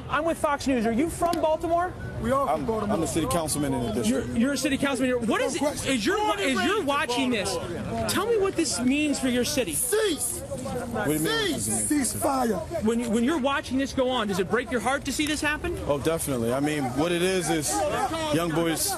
I'm with Fox News. Are you from Baltimore? We are from Baltimore. I'm a city councilman in the district. You're a city councilman. What is it? As you're watching this, tell me what this means for your city. Cease. What do you mean? Cease fire. When you're watching this go on, does it break your heart to see this happen? Oh, definitely. I mean, what it is young boys,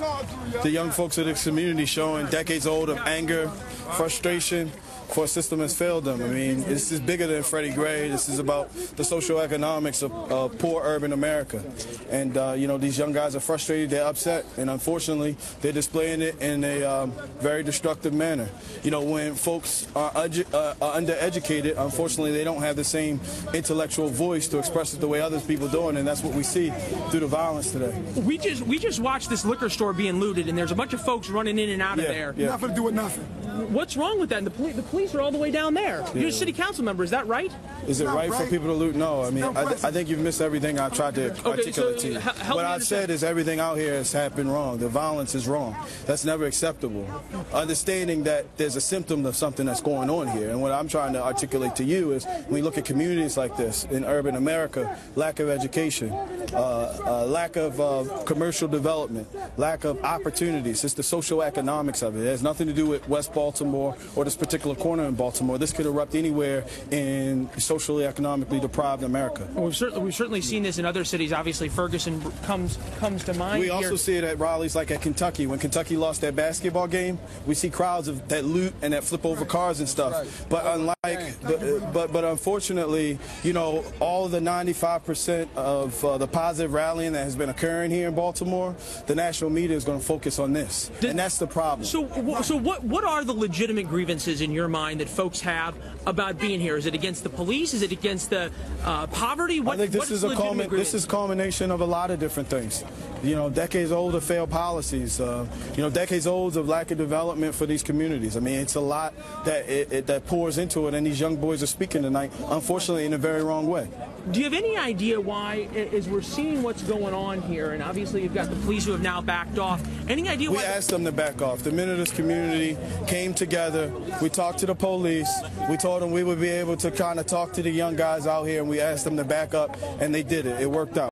the young folks of this community showing decades old of anger, frustration for a system has failed them. I mean, this is bigger than Freddie Gray. This is about the socioeconomics of poor urban America. And, you know, these young guys are frustrated, they're upset, and unfortunately, they're displaying it in a very destructive manner. You know, when folks are undereducated, unfortunately, they don't have the same intellectual voice to express it the way other people do, and that's what we see through the violence today. We just watched this liquor store being looted, and there's a bunch of folks running in and out of there. Yeah. Nothing to do with nothing. What's wrong with that? And the police are all the way down there. Yeah. You're a city council member, is that right? Is it right for people to loot? No. I mean, I think you've missed everything I tried to articulate to you. What I said is everything out here has happened wrong. The violence is wrong. That's never acceptable. Understanding that there's a symptom of something that's going on here. And what I'm trying to articulate to you is when we look at communities like this in urban America, lack of education, lack of commercial development, lack of opportunities. It's the socioeconomics of it. It has nothing to do with West Baltimore or this particular corner in Baltimore. This could erupt anywhere in socially, economically deprived America. Well, we've certainly seen this in other cities. Obviously, Ferguson comes to mind. We also see it at rallies like at Kentucky. When Kentucky lost that basketball game, we see crowds that loot and that flip over cars and stuff. But but unfortunately, you know, all of the 95% of the positive rallying that has been occurring here in Baltimore, the national media is going to focus on this, and that's the problem. So what are the legitimate grievances in your mind that folks have about being here? Is it against the police? Is it against the poverty? I think this is a culmination of a lot of different things. You know, decades old of failed policies. You know, decades old of lack of development for these communities. I mean, it's a lot that pours into it, and these young boys are speaking tonight, unfortunately, in a very wrong way. Do you have any idea why, as we're seeing what's going on here, and obviously you've got the police who have now backed off, any idea why? We asked them to back off. The minute this community came together, we talked to the police, we told them we would be able to kind of talk to the young guys out here, and we asked them to back up, and they did it. It worked out.